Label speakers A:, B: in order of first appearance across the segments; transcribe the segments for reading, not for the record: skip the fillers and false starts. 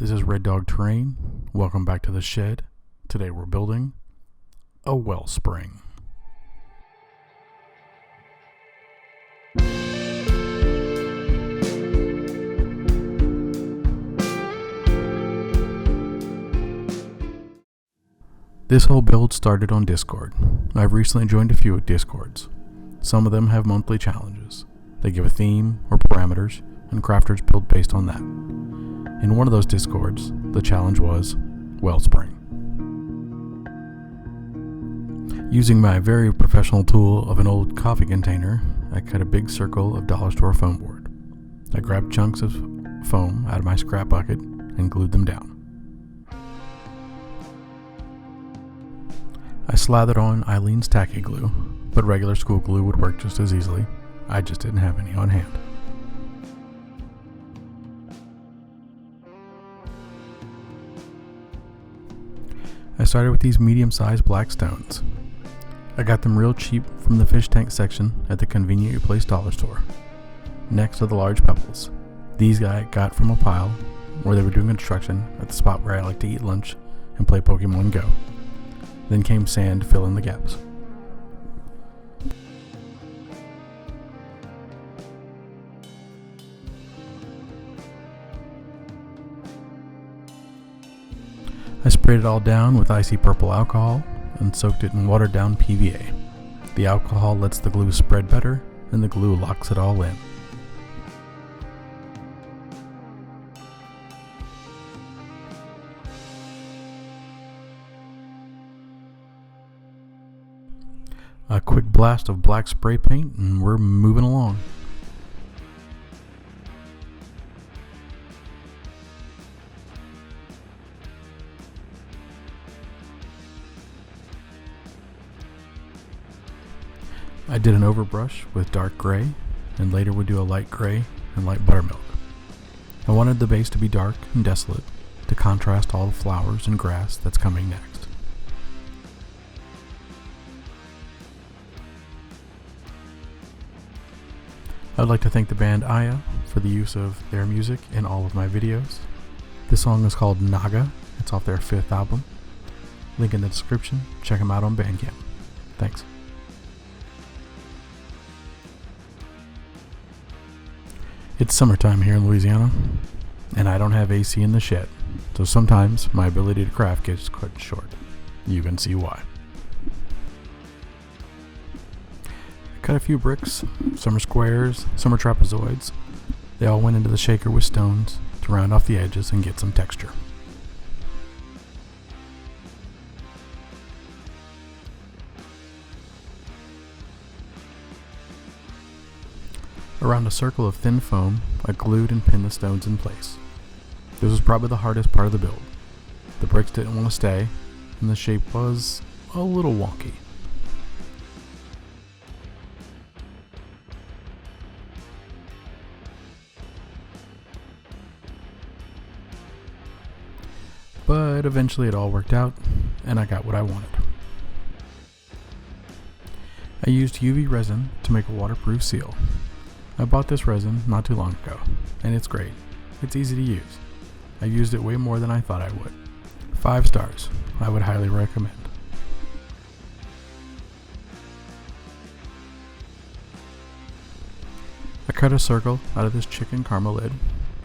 A: This is Red Dog Terrain. Welcome back to the shed. Today we're building a Wellspring. This whole build started on Discord. I've recently joined a few Discords. Some of them have monthly challenges. They give a theme or parameters, and crafters build based on that. In one of those Discords, the challenge was Wellspring. Using my very professional tool of an old coffee container, I cut a big circle of dollar store foam board. I grabbed chunks of foam out of my scrap bucket and glued them down. I slathered on Eileen's tacky glue, but regular school glue would work just as easily. I just didn't have any on hand. I started with these medium-sized black stones. I got them real cheap from the fish tank section at the conveniently placed dollar store. Next are the large pebbles. These I got from a pile where they were doing construction at the spot where I like to eat lunch and play Pokemon Go. Then came sand to fill in the gaps. I sprayed it all down with icy purple alcohol and soaked it in watered down PVA. The alcohol lets the glue spread better, and the glue locks it all in. A quick blast of black spray paint and we're moving along. I did an overbrush with dark gray and later would do a light gray and light buttermilk. I wanted the base to be dark and desolate to contrast all the flowers and grass that's coming next. I'd like to thank the band Aya for the use of their music in all of my videos. This song is called Naga. It's off their 5th album. Link in the description. Check them out on Bandcamp. Thanks. It's summertime here in Louisiana, and I don't have AC in the shed, so sometimes my ability to craft gets cut short. You can see why. Cut a few bricks, some are squares, some are trapezoids. They all went into the shaker with stones to round off the edges and get some texture. Around a circle of thin foam, I glued and pinned the stones in place. This was probably the hardest part of the build. The bricks didn't want to stay, and the shape was a little wonky. But eventually it all worked out, and I got what I wanted. I used UV resin to make a waterproof seal. I bought this resin not too long ago, and it's great. It's easy to use. I used it way more than I thought I would. 5 stars. I would highly recommend. I cut a circle out of this chicken caramel lid,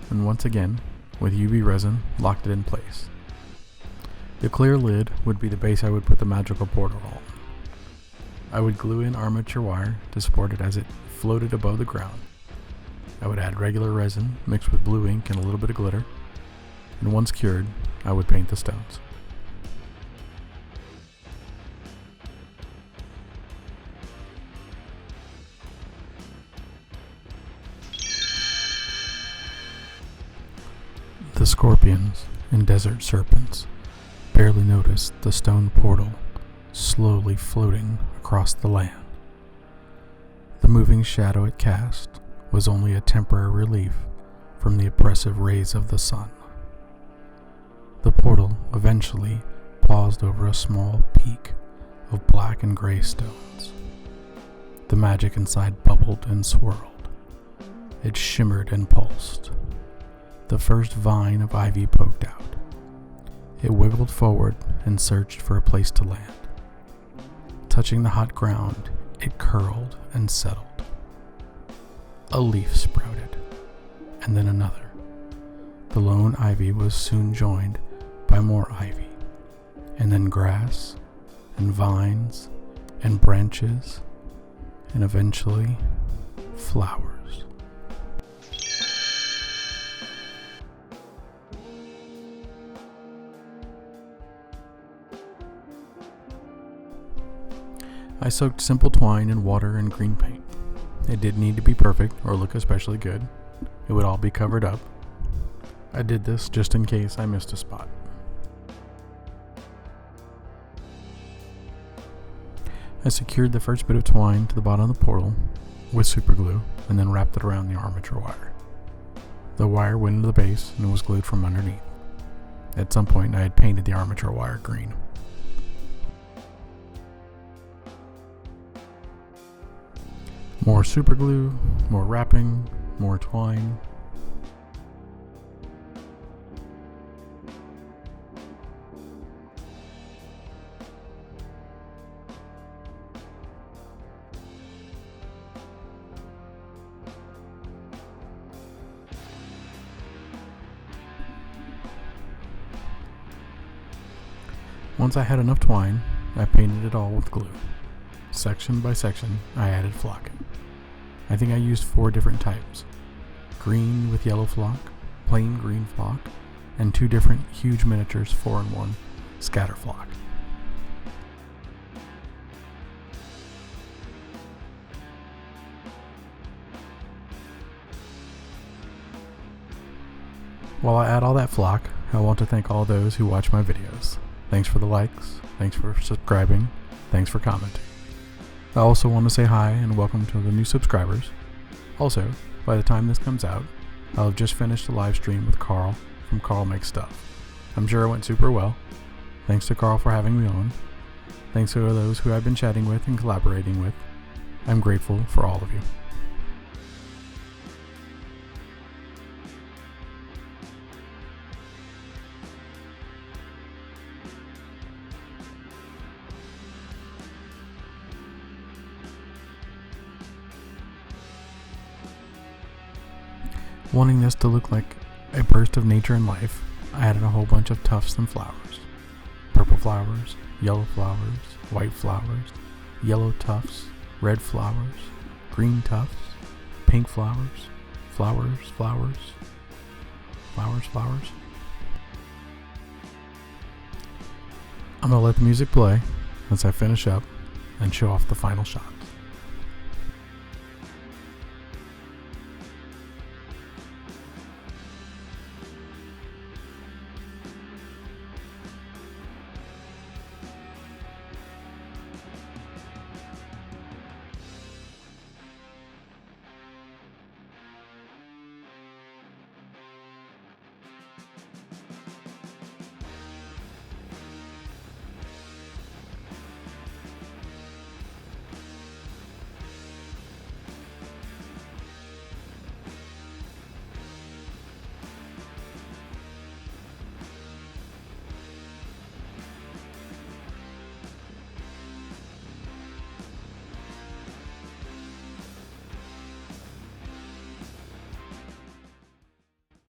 A: and once again, with UV resin, locked it in place. The clear lid would be the base I would put the magical portal on. I would glue in armature wire to support it as it floated above the ground. I would add regular resin mixed with blue ink and a little bit of glitter, and once cured, I would paint the stones. The scorpions and desert serpents barely noticed the stone portal slowly floating across the land. The moving shadow it cast was only a temporary relief from the oppressive rays of the sun. The portal eventually paused over a small peak of black and gray stones. The magic inside bubbled and swirled. It shimmered and pulsed. The first vine of ivy poked out. It wiggled forward and searched for a place to land. Touching the hot ground, it curled and settled. A leaf sprouted, and then another. The lone ivy was soon joined by more ivy, and then grass, and vines, and branches, and eventually flowers. I soaked simple twine in water and green paint. It didn't need to be perfect or look especially good. It would all be covered up. I did this just in case I missed a spot. I secured the first bit of twine to the bottom of the portal with super glue and then wrapped it around the armature wire. The wire went into the base and was glued from underneath. At some point I had painted the armature wire green. More super glue, more wrapping, more twine. Once I had enough twine, I painted it all with glue. Section by section, I added flocking. I think I used 4 different types. Green with yellow flock, plain green flock, and 2 different huge miniatures 4-in-1 scatter flock. While I add all that flock, I want to thank all those who watch my videos. Thanks for the likes, thanks for subscribing, thanks for commenting. I also want to say hi and welcome to the new subscribers. Also, by the time this comes out, I'll have just finished a live stream with Carl from Carl Makes Stuff. I'm sure it went super well. Thanks to Carl for having me on. Thanks to those who I've been chatting with and collaborating with. I'm grateful for all of you. Wanting this to look like a burst of nature and life, I added a whole bunch of tufts and flowers. Purple flowers, yellow flowers, white flowers, yellow tufts, red flowers, green tufts, pink flowers, flowers, flowers, flowers, flowers. I'm going to let the music play as I finish up and show off the final shot.